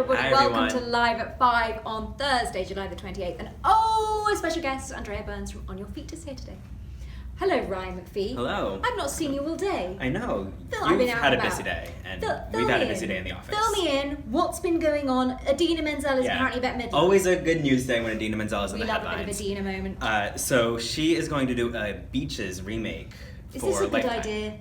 everybody. Hi, Welcome everyone. to Live at 5 on Thursday, July the 28th. And a special guest, Andrea Burns from On Your Feet is here today. Hello, Ryan McPhee. Hello. I've not seen you all day. I know. I've been You've out had a and busy about. day, and Fill we've me had a in. busy day in the office. Fill me in. What's been going on? Adina Menzel is apparently Bette Midler. Always a good news day when Idina Menzel is in We the love a headlines. bit of Adina moment. So she is going to do a Beaches remake Is for this a good Lifetime. idea?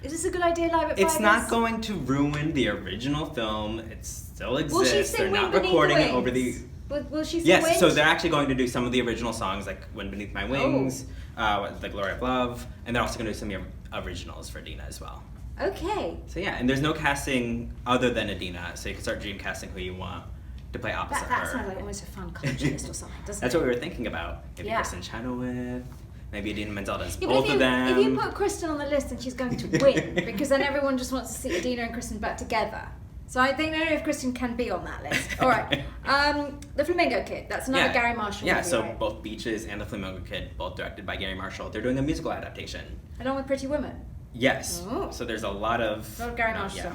Is this a good idea, Live at 5? It's not going to ruin the original film. It still exists. Will she sing They're Wind not Beneath recording the it over the. Wings? Will she sing Yes, Wind? so they're actually going to do some of the original songs, like "Wind Beneath My Wings," Oh. "The Glory of Love," and they're also going to do some of the originals for Adina as well. Okay. So yeah, and there's no casting other than Adina, so you can start dream casting who you want to play opposite That her. sounds like almost a fun culture list or something, doesn't That's it? what we were thinking about. Maybe Yeah. Kristen Chenoweth, maybe Idina Menzel does Yeah, but both of them. if you put Kristen on the list, then she's going to win because then everyone just wants to see Adina and Kristen back together. So I don't know if Kristen can be on that list. All right, the Flamingo Kid. That's another Gary Marshall. Yeah, movie, so right? both Beaches and The Flamingo Kid, both directed by Gary Marshall. They're doing a musical adaptation. Along with Pretty Woman. Yes. Oh. So there's a lot of Gary Marshall.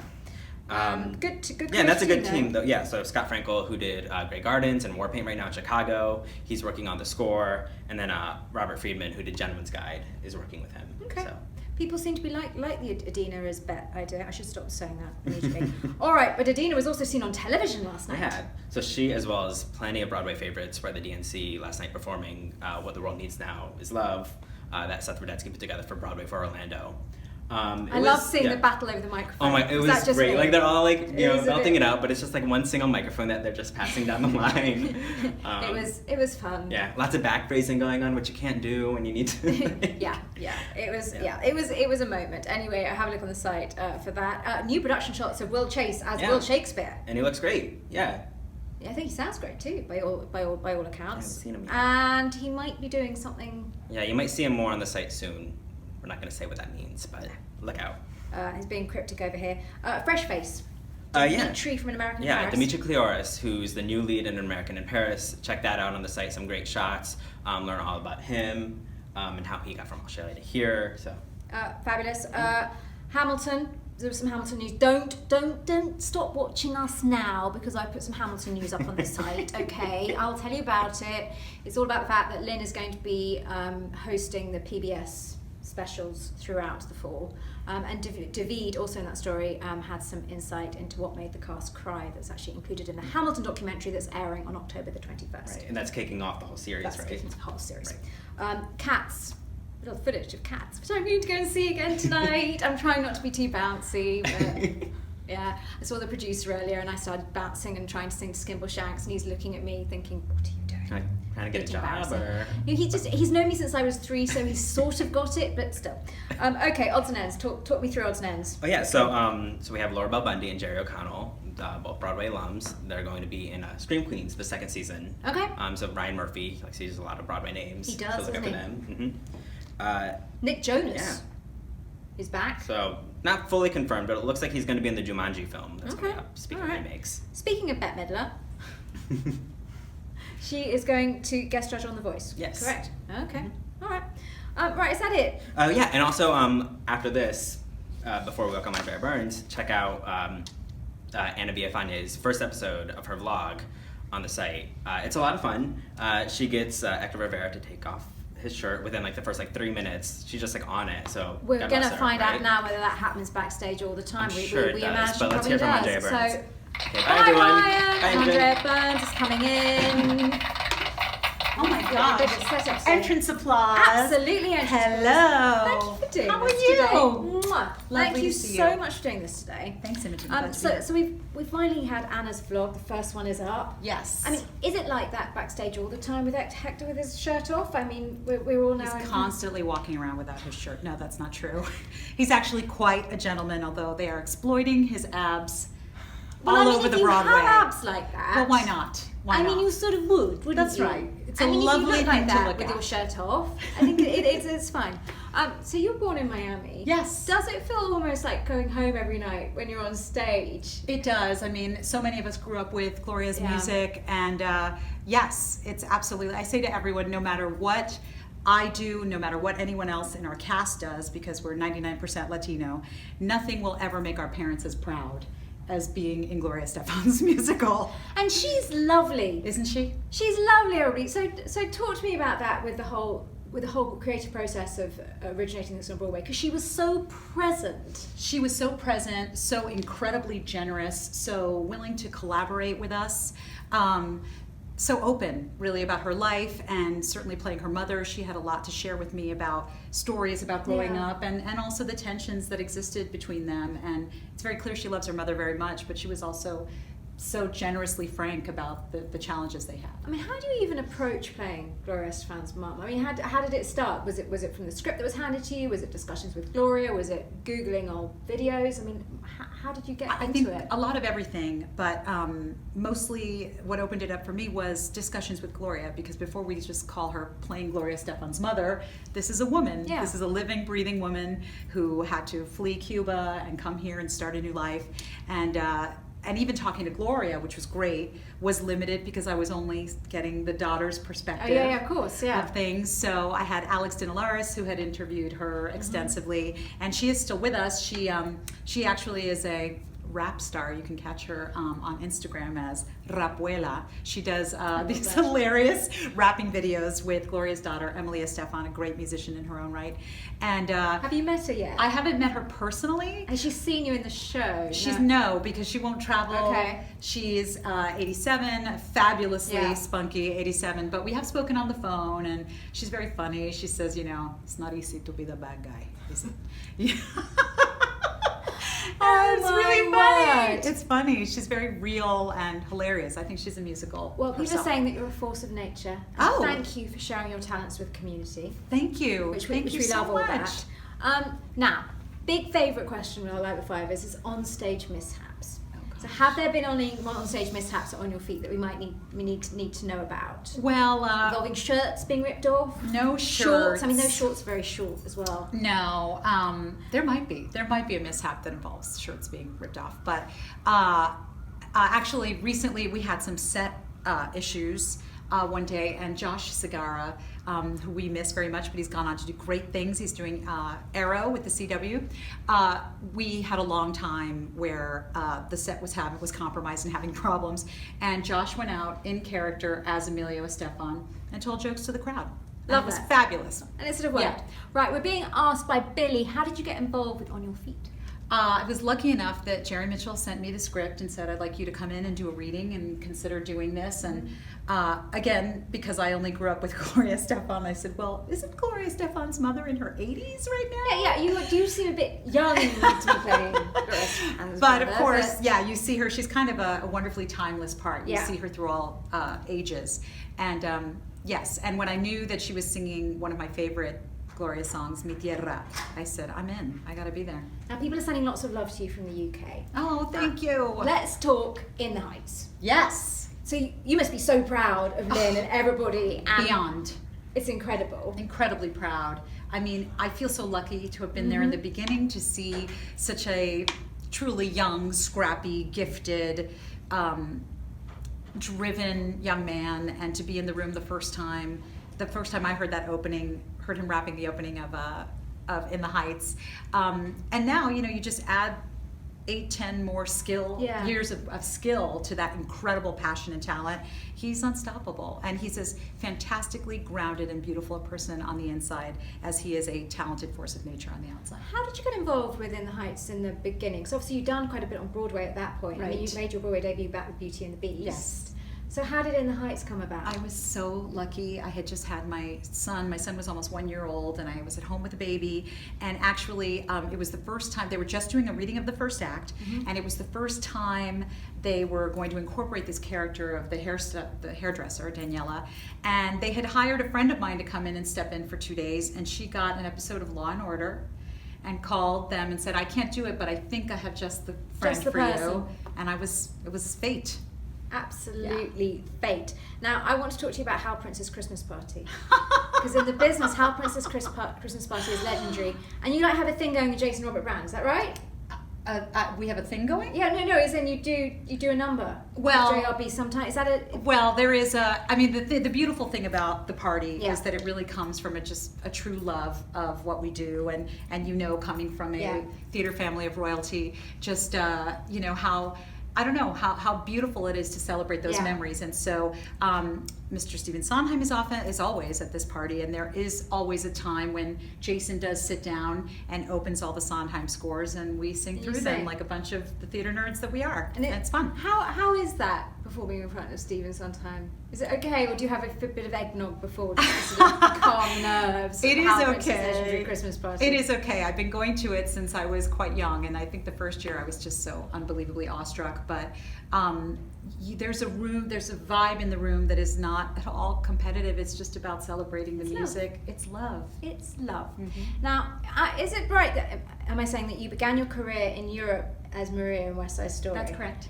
Yeah. Good. Yeah, and that's a good team team, though. Yeah, so Scott Frankel, who did Grey Gardens and Warpaint right now in Chicago, he's working on the score, and then Robert Friedman, who did Gentleman's Guide, is working with him. Okay. So. People seem to be like the Adina as Bette idea. I should stop saying that immediately. All right, but Adina was also seen on television last night. Yeah, so she, as well as plenty of Broadway favorites, were at the DNC last night performing What the World Needs Now is Love, that Seth Rudetsky put together for Broadway for Orlando. I love seeing the battle over the microphone. Oh my, it Is was that just great. me? Like they're all like, It you know, is a belting bit- it out, but it's just like one single microphone that they're just passing down the line. It was fun. Yeah, lots of back phrasing going on, which you can't do when you need to. yeah. It was a moment. Anyway, I have a look on the site for that. New production shots of Will Chase as Will Shakespeare. And he looks great. Yeah. Yeah, I think he sounds great too, by all accounts. I haven't seen him yet. And he might be doing something. Yeah, you might see him more on the site soon. We're not going to say what that means, but look out. He's being cryptic over here. Fresh Face. Yeah. Dimitri from An American in Yeah, Paris. Dimitri Cleoris, who's the new lead in An American in Paris. Check that out on the site. Some great shots. Learn all about him and how he got from Australia to here. So. Fabulous. Hamilton. There was some Hamilton news. Don't stop watching us now because I put some Hamilton news up on the site. Okay, I'll tell you about it. It's all about the fact that Lynn is going to be hosting the PBS specials throughout the fall. And David, also in that story, had some insight into what made the cast cry that's actually included in the Hamilton documentary that's airing on October the 21st. Right, and that's kicking off the whole series, That's right? kicking off the whole series. Right. Cats. Little footage of Cats, which I'm going to go and see again tonight. I'm trying not to be too bouncy, but yeah. I saw the producer earlier and I started bouncing and trying to sing to Skimble Shanks and he's looking at me thinking, what are you doing? Trying to get a job, embarrassing. or... He's known me since I was 3, so he's sort of got it, but still. Okay, odds and ends. Talk me through odds and ends. Oh yeah, so we have Laura Bell Bundy and Jerry O'Connell, both Broadway alums. They're going to be in Scream Queens, the second season. Okay. So Ryan Murphy, like, sees a lot of Broadway names. He does, so look doesn't out for he? them. Nick Jonas Yeah. is back. So not fully confirmed, but it looks like he's going to be in the Jumanji film that's coming Okay. up. Speaking All right. of remakes. Speaking of Bette Midler, she is going to guest judge on The Voice. Yes. Correct. Okay. All right. Right, is that it? Yeah, and also after this, before we welcome Andrea Burns, check out Anna Villafañe's first episode of her vlog on the site. It's a lot of fun. She gets Hector Rivera to take off his shirt within like the first 3 minutes. She's just on it. So We're God going to bless her, find right? out now whether that happens backstage all the time. I'm sure it we does, imagine but let's probably hear from does. Andrea Burns. So, Okay, bye bye everyone. Ryan. Bye, Andrea Burns is coming in. Oh my Yeah, gosh. big setup, so- Entrance applause. Absolutely. entrance applause. Thank you Hello. for doing How are this you? today. Mwah. Thank Lovely you to see so you. much for doing this today. Thanks, Imogen. Glad to be So here. we've finally had Anna's vlog. The first one is up. Yes. I mean, is it like that backstage all the time with Hector with his shirt off? I mean, we're all now he's in constantly walking around without his shirt. No, that's not true. He's actually quite a gentleman, although they are exploiting his abs Well, all I mean, over if the you Broadway. have abs like that. Well, why not? Why I not? mean, you sort of would, wouldn't That's you? right. It's I a mean, lovely if you look like thing to that look with at. your shirt off, I think it's fine. So you were born in Miami. Yes. Does it feel almost like going home every night when you're on stage? It does. I mean, so many of us grew up with Gloria's Yeah. music, and yes, it's absolutely. I say to everyone, no matter what I do, no matter what anyone else in our cast does, because we're 99% Latino, nothing will ever make our parents as proud as being in Gloria Estefan's musical. And she's lovely. Isn't she? She's lovely, everybody. So talk to me about that with the whole creative process of originating this on Broadway, because she was so present. She was so present, so incredibly generous, so willing to collaborate with us, so open really about her life, and certainly playing her mother. She had a lot to share with me about stories about growing up, and also the tensions that existed between them. And it's very clear she loves her mother very much, but she was also so generously frank about the challenges they had. I mean, how do you even approach playing Gloria Estefan's mum? I mean, how did it start? Was it from the script that was handed to you? Was it discussions with Gloria? Was it Googling old videos? I mean, how did you get into think it? A lot of everything, but mostly what opened it up for me was discussions with Gloria, because before we just call her playing Gloria Estefan's mother, this is a woman. Yeah. This is a living, breathing woman who had to flee Cuba and come here and start a new life. And even talking to Gloria, which was great, was limited because I was only getting the daughter's perspective of course, of things. So I had Alex Dinelaris, who had interviewed her extensively, and she is still with us. She actually is a rap star. You can catch her on Instagram as Rapuela. She does these hilarious rapping videos with Gloria's daughter, Emily Estefan, a great musician in her own right. And have you met her yet? I haven't met her personally. Has she seen you in the show? She's no, because she won't travel. Okay. She's 87, fabulously spunky 87, but we have spoken on the phone, and she's very funny. She says, it's not easy to be the bad guy, is it? Yeah. It's really funny. Word. It's funny. She's very real and hilarious. I think she's a musical. Well, people are herself. saying that you're a force of nature. And thank you for sharing your talents with the community. Thank you. Which Thank we you so love all much. that. Now, big favourite question with our Live at 5 is on-stage mishaps. So have there been on-stage mishaps on your feet that we might need to know about? Well, involving shirts being ripped off? No shorts. I mean, those shorts are very short as well. No, there might be a mishap that involves shirts being ripped off. But actually, recently we had some set issues one day, and Josh Segarra, who we miss very much, but he's gone on to do great things. He's doing Arrow with the CW. We had a long time where the set was compromised and having problems, and Josh went out in character as Emilio Estefan and told jokes to the crowd. Love it was that. Fabulous. And it sort of worked. Yeah. Right, we're being asked by Billy, how did you get involved with On Your Feet? I was lucky enough that Jerry Mitchell sent me the script and said, I'd like you to come in and do a reading and consider doing this. And again, because I only grew up with Gloria Estefan, I said, well, isn't Gloria Estefan's mother in her 80s right now? Yeah, you do seem a bit young to be playing Gloria Estefan's But mother, of course, you see her, she's kind of a wonderfully timeless part. You Yeah. see her through all ages. And yes, and when I knew that she was singing one of my favorite Gloria songs, Mi Tierra, I said, I'm in. I gotta be there. Now, people are sending lots of love to you from the UK. Oh, thank you. Let's talk In the Heights. Yes. So you must be so proud of Lynn and everybody. And Beyond. It's incredible. Incredibly proud. I mean, I feel so lucky to have been there in the beginning, to see such a truly young, scrappy, gifted, driven young man, and to be in the room the first time I heard that opening, heard him rapping the opening of In the Heights. And now, you just add 8-10 more years of skill to that incredible passion and talent. He's unstoppable, and he's as fantastically grounded and beautiful a person on the inside as he is a talented force of nature on the outside. How did you get involved with In the Heights in the beginning? Because obviously you've done quite a bit on Broadway at that point. Right. I mean, you made your Broadway debut back with Beauty and the Beast. Yes. So how did In the Heights come about? I was so lucky. I had just had my son. My son was almost 1 year old, and I was at home with a baby. And actually, it was the first time, they were just doing a reading of the first act, and it was the first time they were going to incorporate this character of the hairdresser, Daniela. And they had hired a friend of mine to come in and step in for 2 days, and she got an episode of Law and Order and called them and said, I can't do it, but I think I have just the friend Just the for person. you. And it was fate. Absolutely fate. Now, I want to talk to you about Hal Prince's Christmas Party. Because in the business, Hal Prince's Christmas Party is legendary. And you have a thing going with Jason Robert Brown, is that right? We have a thing going? Yeah, no, as in you do a number. Well, JRB sometimes. Is that a... Well, there is the beautiful thing about the party Yeah. is that it really comes from just a true love of what we do, and coming from a theater family of royalty, just how beautiful it is to celebrate those memories. And so Mr. Stephen Sondheim is always at this party, and there is always a time when Jason does sit down and opens all the Sondheim scores, and we sing through them like a bunch of the theater nerds that we are. And it's fun. How is that performing in front of Stephen Sondheim? Is it okay, or do you have a bit of eggnog before to sort of calm nerves? It is Legendary okay. Christmas party. It is okay. I've been going to it since I was quite young, and I think the first year I was just so unbelievably awestruck. But there's a vibe in the room that is not at all competitive. It's just about celebrating the music. Love. It's love. It's love. Mm-hmm. Now, is it right that am I saying that you began your career in Europe as Maria in West Side Story? That's correct.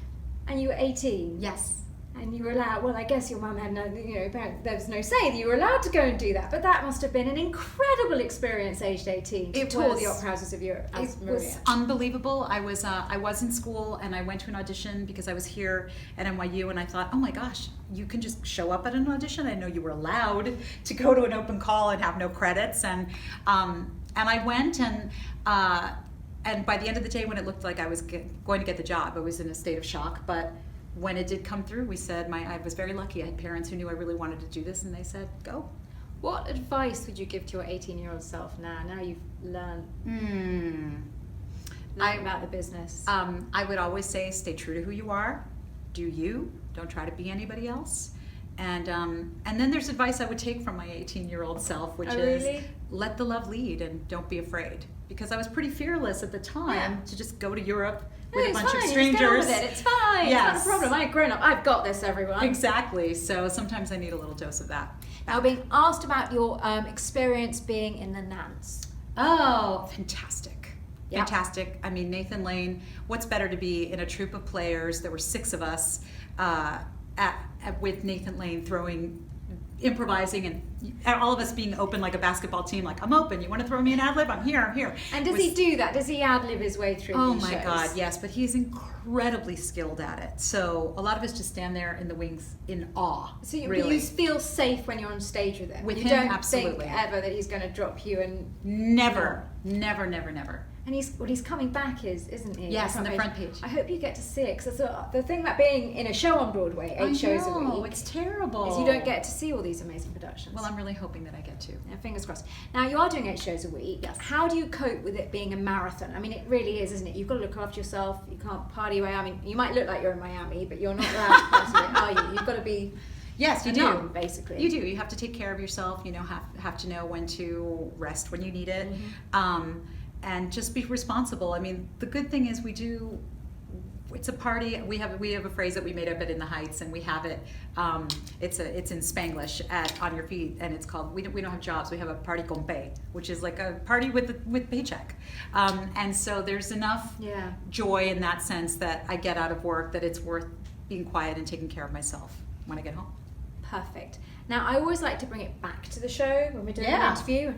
And you were 18. Yes. And you were allowed, well, I guess your mum had no, there was no say that you were allowed to go and do that, but that must have been an incredible experience aged 18 to tour the opera houses of Europe as Maria. It was unbelievable. I was in school, and I went to an audition because I was here at NYU, and I thought, oh my gosh, you can just show up at an audition. I know you were allowed to go to an open call and have no credits, and I went, and by the end of the day, when it looked like I was going to get the job, I was in a state of shock, but when it did come through, we said, I was very lucky. I had parents who knew I really wanted to do this, and they said, go. What advice would you give to your 18-year-old self now you've learned about the business? I would always say, stay true to who you are. Do you. Don't try to be anybody else. And then there's advice I would take from my 18-year-old self, which is let the love lead and don't be afraid. Because I was pretty fearless at the time to just go to Europe with a bunch of strangers. It's fine. Yes. It's not a problem. I've grown up. I've got this, everyone. Exactly. So sometimes I need a little dose of that. Now, being asked about your experience being in the Nance. Oh, fantastic. Yep. Fantastic. I mean, Nathan Lane, what's better to be in a troupe of players? There were 6 of us with Nathan Lane improvising, and all of us being open like a basketball team, like, I'm open, you want to throw me an ad-lib? I'm here, I'm here. And does he do that? Does he ad-lib his way through these shows? Oh my God, yes, but he's incredibly skilled at it. So a lot of us just stand there in the wings in awe. So you feel safe when you're on stage with him? With you him, don't absolutely. think ever that he's going to drop you and... Never. And he's coming back, isn't he? Yes, on the front page. I hope you get to see it, because the thing about being in a show on Broadway, 8 shows a week... Oh, it's terrible. ...is you don't get to see all these amazing productions. Well, I'm really hoping that I get to. Yeah, fingers crossed. Now, you are doing 8 shows a week. Yes. How do you cope with it being a marathon? I mean, it really is, isn't it? You've got to look after yourself. You can't party away. I mean, you might look like you're in Miami, but you're not allowed to party away, are you? You've got to be... Yes, you do. Basically. You do. You have to take care of yourself. Have to know when to rest when you need it. Mm-hmm. And just be responsible. I mean, the good thing is it's a party. We have a phrase that we made up at In the Heights, and we have it. It's in Spanglish at On Your Feet, and it's called we don't have jobs. We have a party con pay, which is like a party with paycheck. And so there's enough joy in that sense that I get out of work that it's worth being quiet and taking care of myself when I get home. Perfect. Now, I always like to bring it back to the show when we're doing an interview,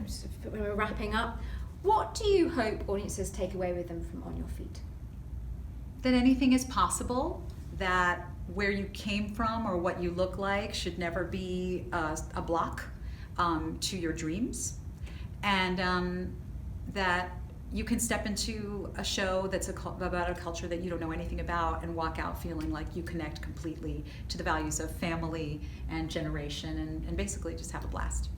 when we're wrapping up. What do you hope audiences take away with them from On Your Feet? That anything is possible, that where you came from or what you look like should never be a block to your dreams, and that you can step into a show that's about a culture that you don't know anything about and walk out feeling like you connect completely to the values of family and generation, and basically just have a blast.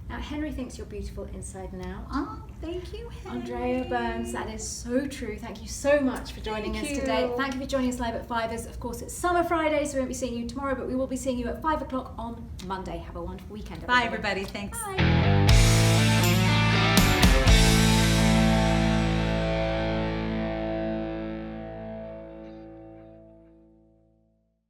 Now, Henry thinks you're beautiful inside and out. Oh, thank you, Henry. Andrea Burns, that is so true. Thank you so much for joining us today. Thank you for joining us live at 5. Of course, it's Summer Friday, so we won't be seeing you tomorrow, but we will be seeing you at 5 o'clock on Monday. Have a wonderful weekend, everybody. Bye, everybody. Thanks. Bye.